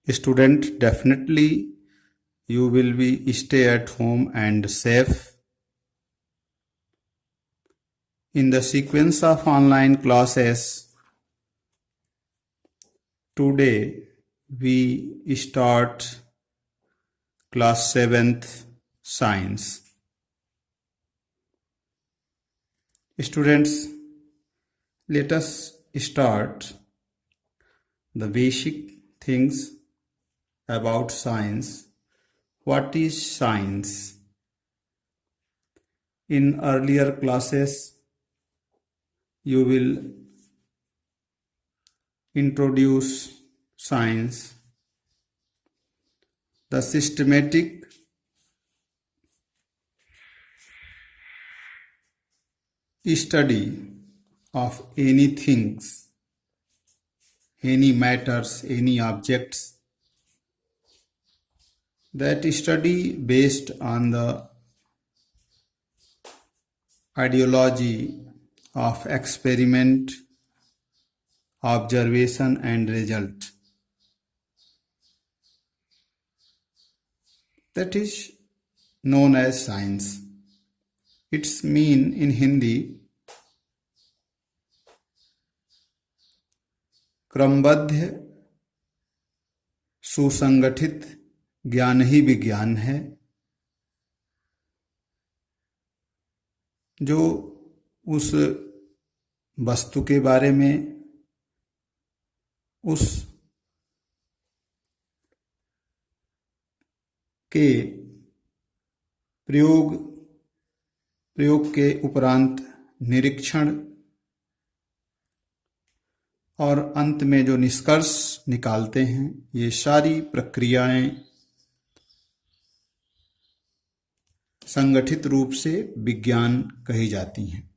Student, definitely you will be stay at home and safe. In the sequence of online classes, today we start class 7th science. Students, let us start the basic things about science. What is science? In earlier classes, you will introduce science, the systematic study of any things, any matters, any objects. That study based on the ideology of experiment, observation and result. That is known as science. Its mean in Hindi क्रमबद्ध सुसंगठित ज्ञान ही विज्ञान है, जो उस वस्तु के बारे में, उस के प्रयोग के उपरांत निरीक्षण और अंत में जो निष्कर्ष निकालते हैं, ये सारी प्रक्रियाएं संगठित रूप से विज्ञान कही जाती हैं।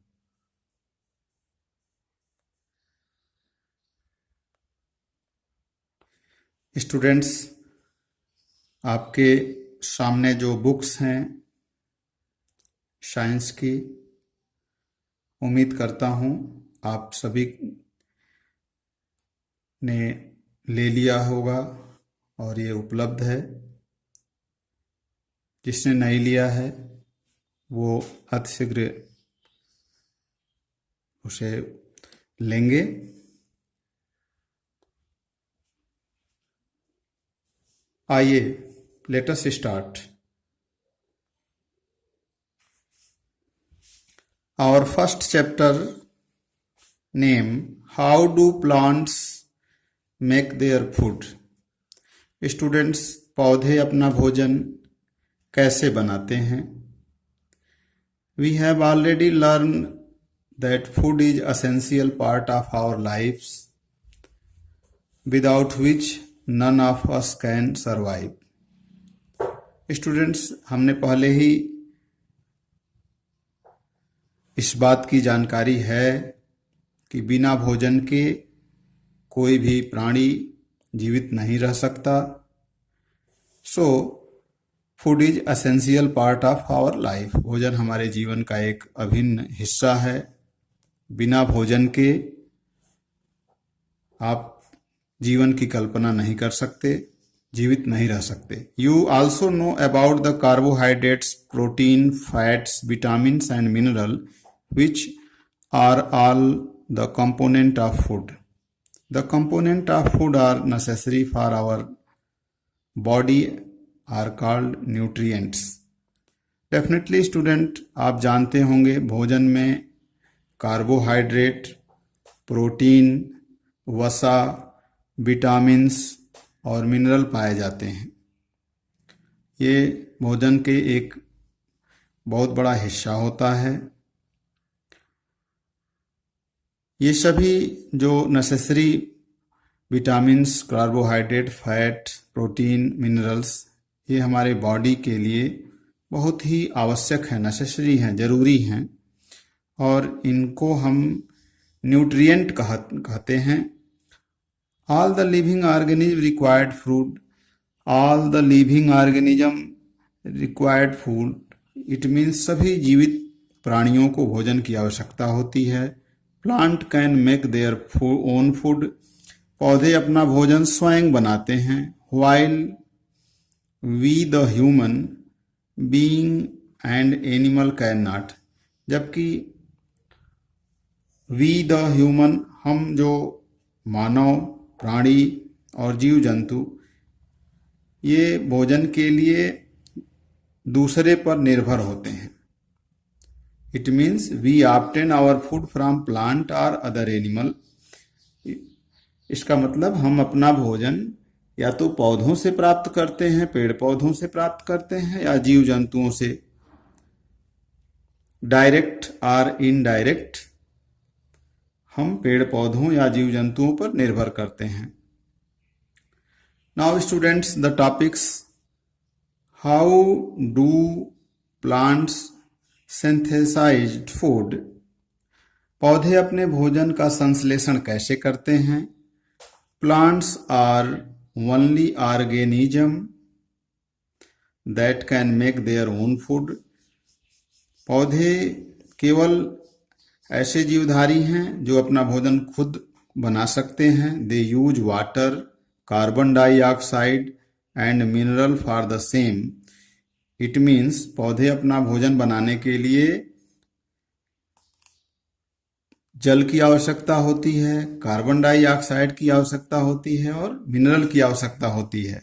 स्टूडेंट्स, आपके सामने जो बुक्स हैं साइंस की, उम्मीद करता हूं आप सभी ने ले लिया होगा और ये उपलब्ध है। जिसने नहीं लिया है वो अतिशीघ्र उसे लेंगे। आइए, let us start. Our first chapter name, how do plants make their food? Students, पौधे अपना भोजन कैसे बनाते हैं? We have already learned that food is essential part of our lives, without which none of us can survive. Students, हमने पहले ही इस बात की जानकारी है कि बिना भोजन के कोई भी प्राणी जीवित नहीं रह सकता। So food is essential part of our life. भोजन हमारे जीवन का एक अभिन्न हिस्सा है। बिना भोजन के आप जीवन की कल्पना नहीं कर सकते, जीवित नहीं रह सकते। You also know about the carbohydrates, protein, fats, vitamins and mineral which are all the component of food. The component of food are necessary for our body are called nutrients. Definitely student, आप जानते होंगे भोजन में carbohydrate, protein, वसा, vitamins और mineral पाए जाते हैं। ये भोजन के एक बहुत बड़ा हिस्सा होता है। ये सभी जो necessary vitamins, carbohydrate, fat, protein, minerals, ये हमारे बॉडी के लिए बहुत ही आवश्यक है, नेसेसरी हैं, ज़रूरी हैं और इनको हम न्यूट्रिएंट कहते हैं। All the living organism required food, all the living organism required food, it means सभी जीवित प्राणियों को भोजन की आवश्यकता होती है। Plant can make their own food, पौधे अपना भोजन स्वयं बनाते हैं। while we the human being and animal cannot, जबकि we the human, हम जो मानव, प्राणी और जीव जंतु ये भोजन के लिए दूसरे पर निर्भर होते हैं। It means we obtain our food from plant और अदर एनिमल। इसका मतलब हम अपना भोजन या तो पौधों से प्राप्त करते हैं, पेड़ पौधों से प्राप्त करते हैं, या जीव जंतुओं से, डायरेक्ट और इनडायरेक्ट हम पेड़ पौधों या जीव जंतुओं पर निर्भर करते हैं। Now students, the topics, how do plants synthesized food, पौधे अपने भोजन का संश्लेषण कैसे करते हैं। Plants are only organism that can make their own food, पौधे केवल ऐसे जीवधारी हैं जो अपना भोजन खुद बना सकते हैं। They use water, carbon dioxide and mineral for the same. It means पौधे अपना भोजन बनाने के लिए जल की आवश्यकता होती है, कार्बन डाइऑक्साइड की आवश्यकता होती है और मिनरल की आवश्यकता होती है।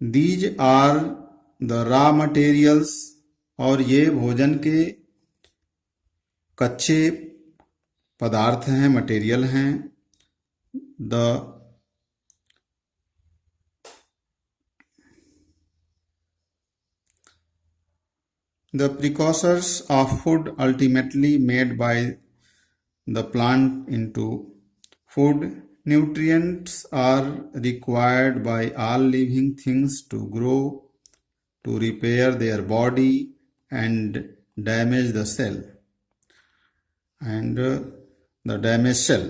These are the raw materials, और ये भोजन के कच्चे पदार्थ हैं, मटेरियल हैं। The precursors of food ultimately made by the plant into food. Nutrients are required by all living things to grow, to repair their body and damage the cell, and the damaged cell,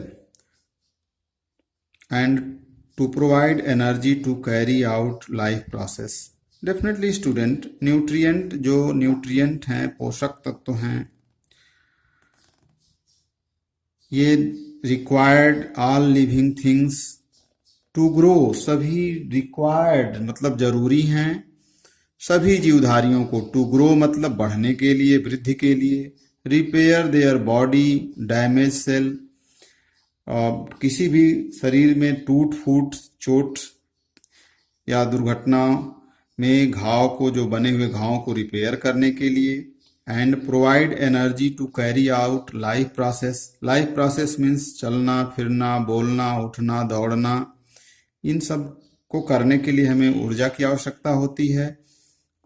and to provide energy to carry out life process. Definitely student, nutrient, जो nutrient हैं, पोषक तत्व हैं, ये required all living things to grow, सभी required मतलब जरूरी हैं सभी जीवधारियों को, टू ग्रो मतलब बढ़ने के लिए, वृद्धि के लिए, repair their body, damage cell, किसी भी शरीर में टूट फूट, चोट या दुर्घटना में घाव को, जो बने हुए घावों को रिपेयर करने के लिए, and provide energy to carry out life process. Life process means चलना फिरना, बोलना, उठना, दौड़ना, इन सब को करने के लिए हमें ऊर्जा की आवश्यकता होती है।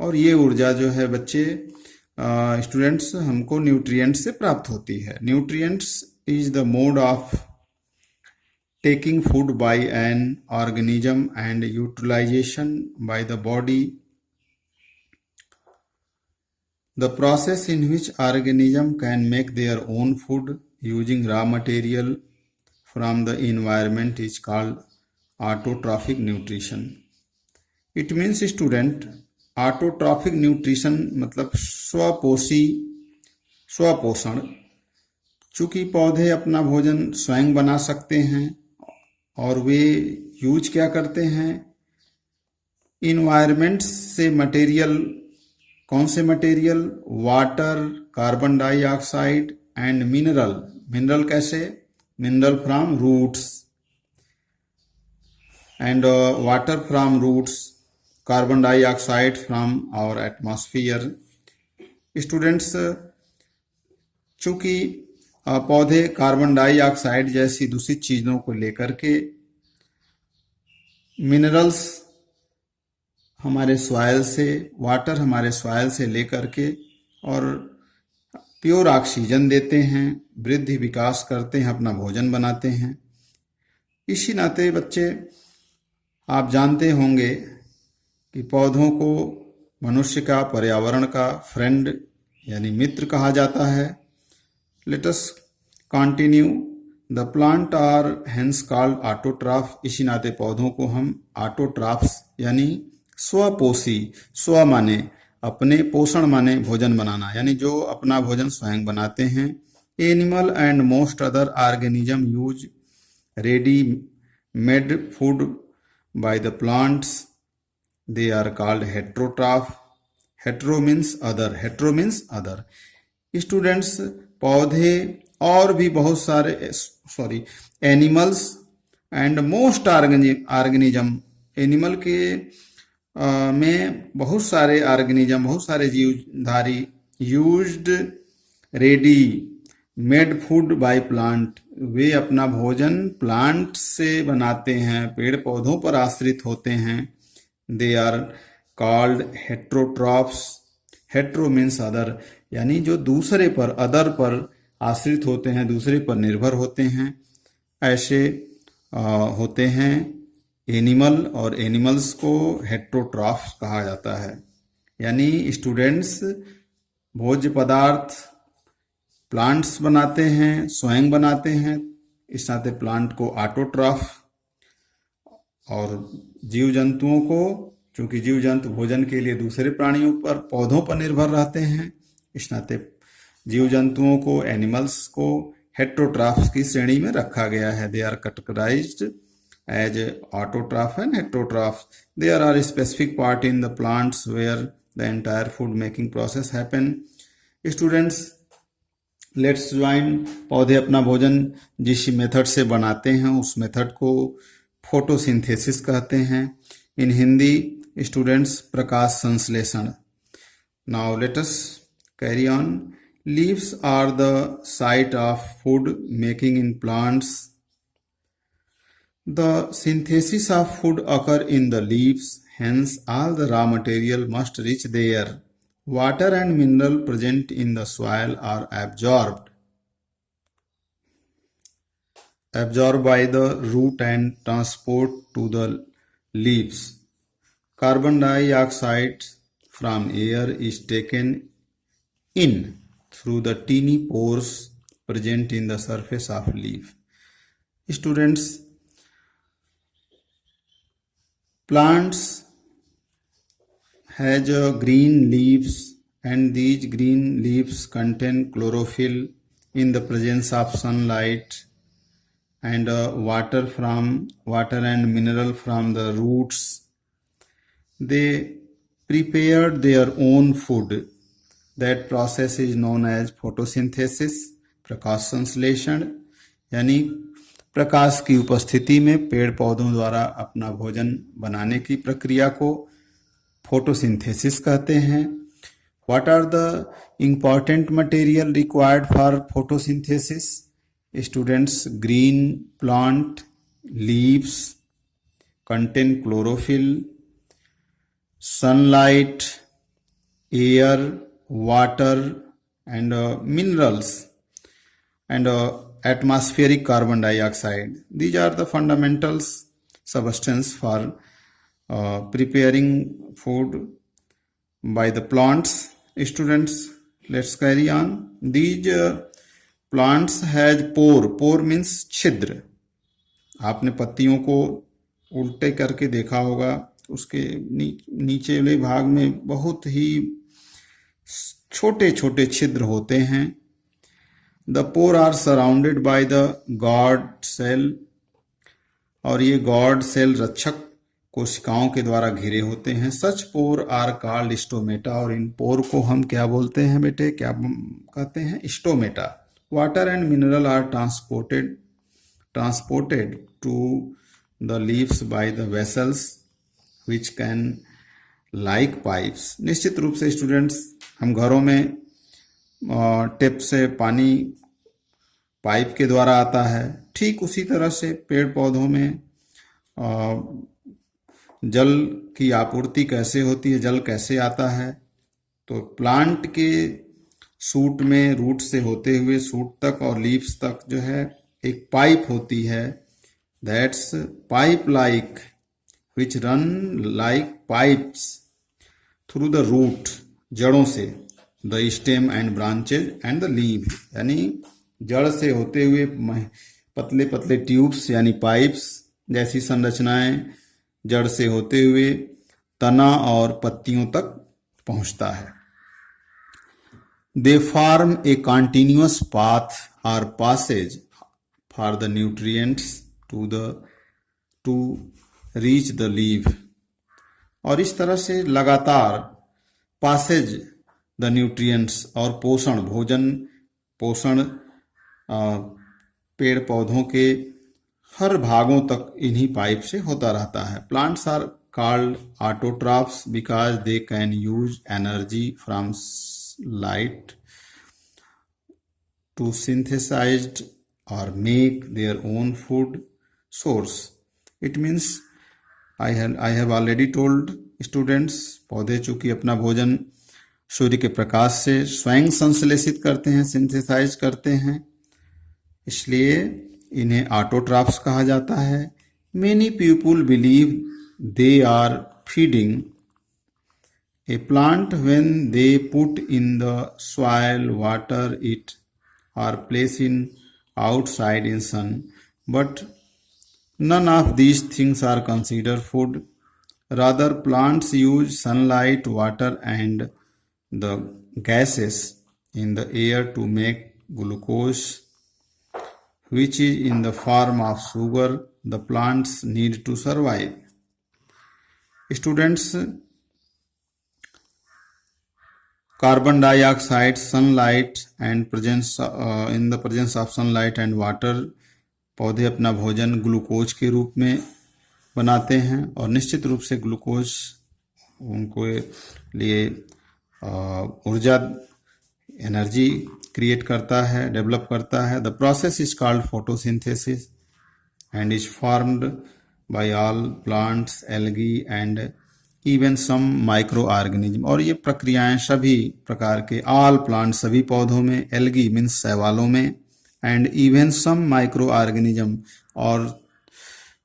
और ये ऊर्जा जो है बच्चे, स्टूडेंट्स, हमको न्यूट्रिएंट्स से प्राप्त होती है। Nutrients is the mode of taking food by an organism and utilization by the body. The process in which organism can make their own food using raw material from the environment is called autotrophic nutrition. It means student, autotrophic nutrition मतलब स्वपोषी, स्वपोषण। चूंकि पौधे अपना भोजन स्वयं बना सकते हैं और वे यूज क्या करते हैं, इन्वायरमेंट से मटेरियल। कौन से material? Water, carbon dioxide and mineral. Mineral कैसे? Mineral from roots, and water from roots, carbon dioxide from our atmosphere. Students, चूंकि पौधे कार्बन डाइऑक्साइड जैसी दूषित चीजों को लेकर के, मिनरल्स हमारे सॉइल से, वाटर हमारे सॉइल से लेकर के, और प्योर ऑक्सीजन देते हैं, वृद्धि विकास करते हैं, अपना भोजन बनाते हैं। इसी नाते बच्चे, आप जानते होंगे कि पौधों को मनुष्य का, पर्यावरण का फ्रेंड यानी मित्र कहा जाता है। Let us continue. The plant are hence called autotroph. इसी नाते पौधों को हम ऑटोट्रॉफ्स यानी स्वपोषी, स्व माने अपने, पोषण माने भोजन बनाना, यानी जो अपना भोजन स्वयं बनाते हैं। Animal and most other organism use ready made food by the plants, they are called heterotroph. hetero means other. Students, पौधे और भी बहुत सारे animals and most organism, animal के में बहुत सारे ऑर्गेनिज्म, बहुत सारे जीवधारी used ready made food by plant, वे अपना भोजन प्लांट से बनाते हैं, पेड़ पौधों पर आश्रित होते हैं। They are called heterotrophs. Hetero means other, यानी जो दूसरे पर, अदर पर आश्रित होते हैं, दूसरे पर निर्भर होते हैं, ऐसे होते हैं एनिमल, और एनिमल्स को हेट्रोट्रॉफ कहा जाता है। यानी स्टूडेंट्स, भोज्य पदार्थ प्लांट्स बनाते हैं, स्वयं बनाते हैं, इस नाते प्लांट को ऑटोट्रॉफ, और जीव जंतुओं को, क्योंकि जीव जंतु भोजन के लिए दूसरे प्राणियों पर, पौधों पर निर्भर रहते हैं, इस नाते जीव जंतुओं को, एनिमल्स को हेट्रोट्रॉफ्स की श्रेणी में रखा गया है। They are categorized as autotroph and heterotroph. There are specific part in the plants where the entire food making process happen. Students, let's join. पौधे अपना भोजन जिस मेथड से बनाते हैं, उस मेथड को फोटोसिंथेसिस कहते हैं। इन हिंदी, स्टूडेंट्स, प्रकाश संश्लेषण। Now let us carry on. Leaves are the site of food making in plants. The synthesis of food occur in the leaves, hence all the raw material must reach there. Water and mineral present in the soil are absorbed by the root and transport to the leaves. Carbon dioxide from air is taken in through the teeny pores present in the surface of leaf. Students, plants has green leaves, and these green leaves contain chlorophyll in the presence of sunlight, and water and mineral from the roots. They prepared their own food. That process is known as photosynthesis, प्रकाश संश्लेषण। यानी प्रकाश की उपस्थिति में पेड़ पौधों द्वारा अपना भोजन बनाने की प्रक्रिया को फोटोसिंथेसिस कहते हैं। What are the important material required for photosynthesis? Students, green plant leaves contain chlorophyll, sunlight, air, water and minerals, and atmospheric carbon dioxide. These are the fundamentals substance for preparing food by the plants. Students, let's carry on. These plants has pore means छिद्र। आपने पत्तियों को उल्टे करके देखा होगा, उसके नीचेले भाग में बहुत ही छोटे छोटे छिद्र होते हैं। The pore are surrounded by the guard cell, और ये गॉड सेल रक्षक कोशिकाओं के द्वारा घिरे होते हैं। सच पोर आर कॉल्ड स्टोमेटा, और इन पोर को हम क्या बोलते हैं बेटे, क्या कहते हैं, stomata. Water and mineral are transported to the leaves by the vessels which can like pipes. निश्चित रूप से स्टूडेंट्स, हम घरों में टेप से पानी पाइप के द्वारा आता है, ठीक उसी तरह से पेड़ पौधों में जल की आपूर्ति कैसे होती है, जल कैसे आता है, तो प्लांट के सूट में रूट से होते हुए सूट तक और लीव्स तक जो है एक पाइप होती है, that's pipe like which run like pipes through the root, जड़ों से, the stem and branches and the leaf, यानी जड़ से होते हुए पतले पतले ट्यूब्स यानी पाइप्स जैसी संरचनाएं जड़ से होते हुए तना और पत्तियों तक पहुंचता है। They form A continuous path और passage for the nutrients to reach the leaf. और इस तरह से लगातार पासेज द न्यूट्रिएंट्स और पोषण भोजन पोषण पेड़ पौधों के हर भागों तक इन्हीं पाइप से होता रहता है. Plants are called autotrophs because they can use energy from light to synthesized or make their own food source. It means I have already told students पौधे चूंकि अपना भोजन सूर्य के प्रकाश से स्वयं संश्लेषित करते हैं सिंथेसाइज करते हैं इसलिए इन्हें ऑटोट्रॉफ्स कहा जाता है. Many people believe they are feeding a plant when they put in the soil, water it or place in outside in sun, but none of these things are considered food. Rather, plants use sunlight, water and the gases in the air to make glucose, which is in the form of sugar the plants need to survive. Students, carbon dioxide, sunlight and in the presence of sunlight and water पौधे अपना भोजन glucose के रूप में बनाते हैं और निश्चित रूप से ग्लूकोज उनको लिए ऊर्जा एनर्जी क्रिएट करता है डेवलप करता है. The process is called photosynthesis and is formed by all plants algae and even some micro organism. और ये प्रक्रियाएं सभी प्रकार के ऑल प्लांट सभी पौधों में एल्गी मीन्स शैवालों में and even some micro organism और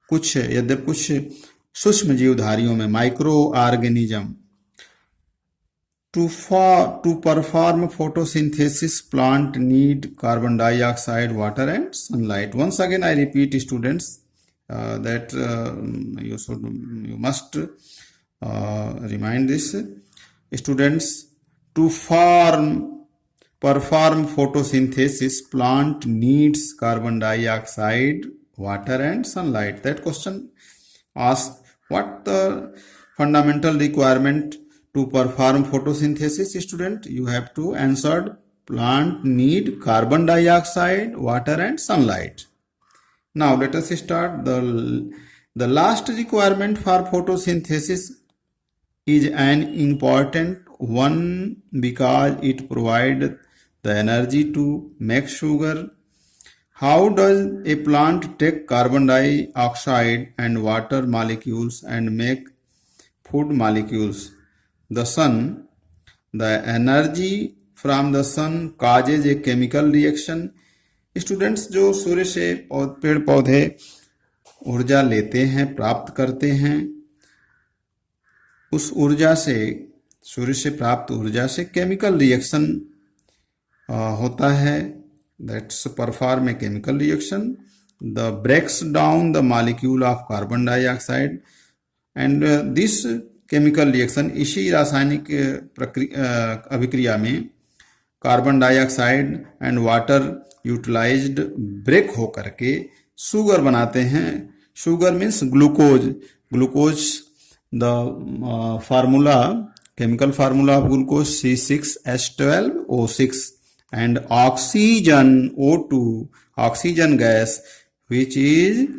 कुछ यद्यपि कुछ सूक्ष्म जीवधारियों में micro organism. To perform photosynthesis plant need carbon dioxide water and sunlight. Once again I repeat students that you must remind this students. To perform photosynthesis plant needs carbon dioxide water and sunlight. That question asks what the fundamental requirement to perform photosynthesis. Student, you have to answer plant need carbon dioxide water and sunlight. Now let us start. The last requirement for photosynthesis is an important one because it provides the energy to make sugar. How does a plant take carbon dioxide and water molecules and make food molecules? The sun, the energy from the sun causes a chemical reaction. Students, जो सूर्य से पेड़ पौधे ऊर्जा लेते हैं प्राप्त करते हैं उस ऊर्जा से सूर्य से प्राप्त ऊर्जा से केमिकल रिएक्शन होता है. That's perform a chemical reaction the breaks down the molecule of carbon dioxide and this chemical reaction इसी रासायनिक अभिक्रिया में carbon dioxide and water utilized break हो करके शुगर बनाते हैं. Sugar means glucose. Glucose the formula chemical formula of glucose C6H12O6 and oxygen O2 oxygen gas which is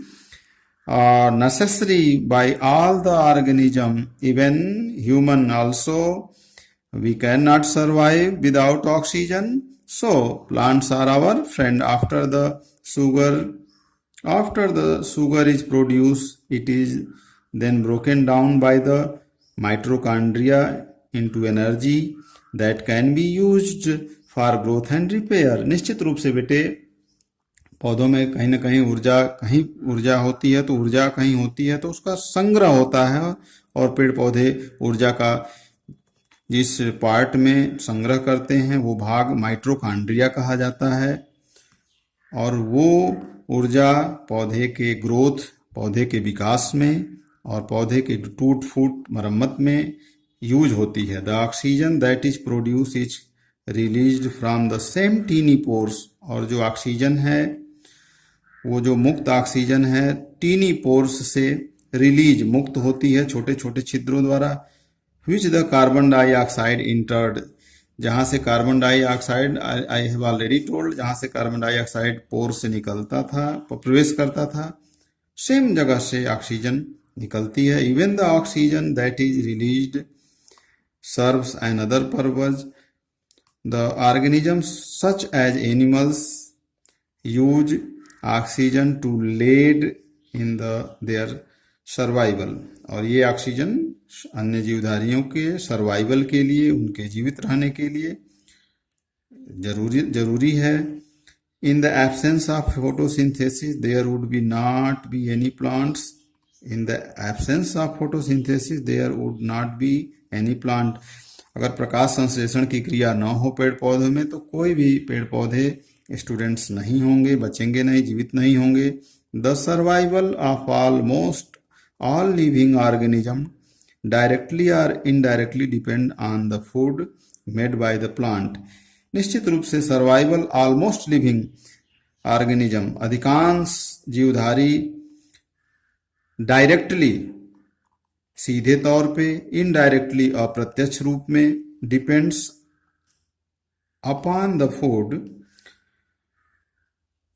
necessary by all the organism even human also. We cannot survive without oxygen, so plants are our friend. After the sugar is produced, it is then broken down by the mitochondria into energy that can be used for growth and repair. निश्चित रूप से बेटे पौधों में कहीं ना कहीं ऊर्जा होती है तो ऊर्जा कहीं होती है तो उसका संग्रह होता है और पेड़ पौधे ऊर्जा का जिस पार्ट में संग्रह करते हैं वो भाग माइटोकॉन्ड्रिया कहा जाता है और वो ऊर्जा पौधे के ग्रोथ पौधे के विकास में और पौधे के टूट फूट मरम्मत में यूज होती है. The oxygen that is produce is released from the same tiny pores. और जो ऑक्सीजन है वो जो मुक्त ऑक्सीजन है टीनी पोर्स से रिलीज मुक्त होती है छोटे छोटे छिद्रों द्वारा, which the carbon dioxide entered, जहां से carbon dioxide, I have already told, जहां से कार्बन डाइऑक्साइड पोर से निकलता था, प्रवेश करता था, सेम जगह से ऑक्सीजन निकलती है। Even the oxygen that is released serves another purpose. The organisms such as animals use oxygen to aid in their survival, और ये ऑक्सीजन अन्य जीवधारियों के सर्वाइवल के लिए, उनके जीवित रहने के लिए जरूरी है। In the absence of photosynthesis there would be not be any plants. In the absence of photosynthesis there would not be any plant. अगर प्रकाश संश्लेषण की क्रिया न हो पेड़ पौधों में तो कोई भी पेड़ पौधे स्टूडेंट्स नहीं होंगे, बचेंगे नहीं, जीवित नहीं होंगे। The survival of almost all living organism directly or indirectly depend on the food made by the plant. निश्चित रूप से सर्वाइवल ऑलमोस्ट लिविंग ऑर्गेनिज्म, अधिकांश जीवधारी डायरेक्टली सीधे तौर पे, इनडायरेक्टली अप्रत्यक्ष रूप में, depends upon the food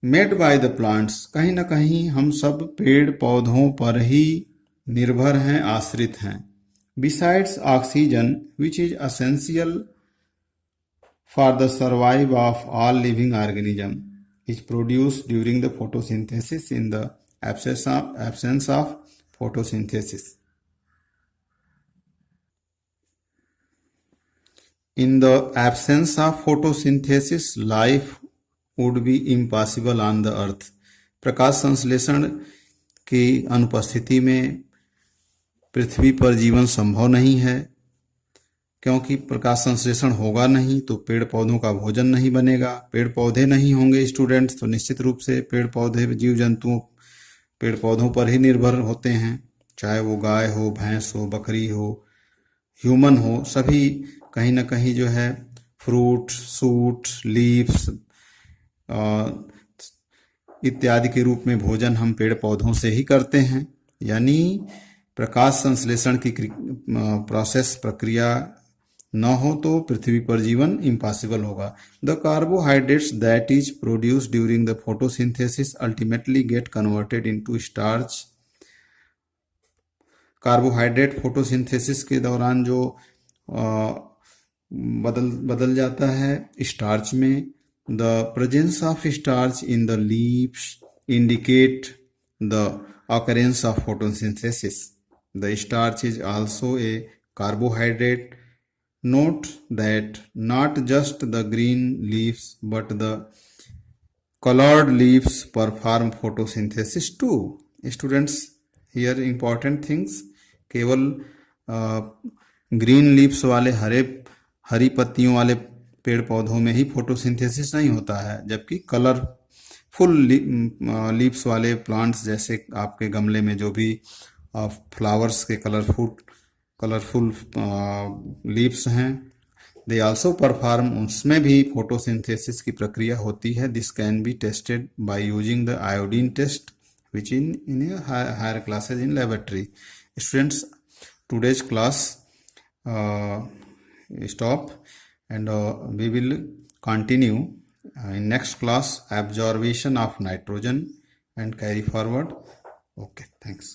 made by the plants, कहीं ना कहीं हम सब पेड़ पौधों पर ही निर्भर हैं, आश्रित हैं। Besides oxygen which is essential for the survive of all living organism is produced during the photosynthesis in the absence of photosynthesis. In the absence of photosynthesis, life would be impossible on the earth. प्रकाश संश्लेषण की अनुपस्थिति में पृथ्वी पर जीवन संभव नहीं है, क्योंकि प्रकाश संश्लेषण होगा नहीं तो पेड़ पौधों का भोजन नहीं बनेगा। पेड़ पौधे नहीं होंगे स्टूडेंट्स तो निश्चित रूप से पेड़ पौधे, जीव जंतु पेड़ पौधों पर ही निर्भर होते हैं, चाहे वो गाय हो, भैंस हो, बकरी हो, ह्यूमन हो, सभी कहीं ना कहीं जो है फ्रूट, सूट, लीव्स इत्यादि के रूप में भोजन हम पेड़ पौधों से ही करते हैं। यानी प्रकाश संश्लेषण की प्रोसेस, प्रक्रिया न हो तो पृथ्वी पर जीवन इम्पॉसिबल होगा। The carbohydrates that is produced during the photosynthesis ultimately get converted into starch. Carbohydrate photosynthesis के दौरान जो बदल जाता है स्टार्च में। The presence of starch in the leaves indicate the occurrence of photosynthesis. The starch is also a carbohydrate. Note that not just the green leaves but the colored leaves perform photosynthesis too. Students, here important things, केवल green leaves वाले हरी पत्तियों वाले पेड़ पौधों में ही photosynthesis नहीं होता है, जबकि कलरफुल लीव्स वाले प्लांट्स जैसे आपके गमले में जो भी फ्लावर्स के कलरफुल लीव्स हैं, दे आल्सो परफॉर्म, उसमें भी फोटोसिंथेसिस की प्रक्रिया होती है। This can be tested by using the iodine test which in higher classes in laboratory. Students, today's class stop and we will continue in next class absorption of nitrogen and carry forward. Okay, thanks.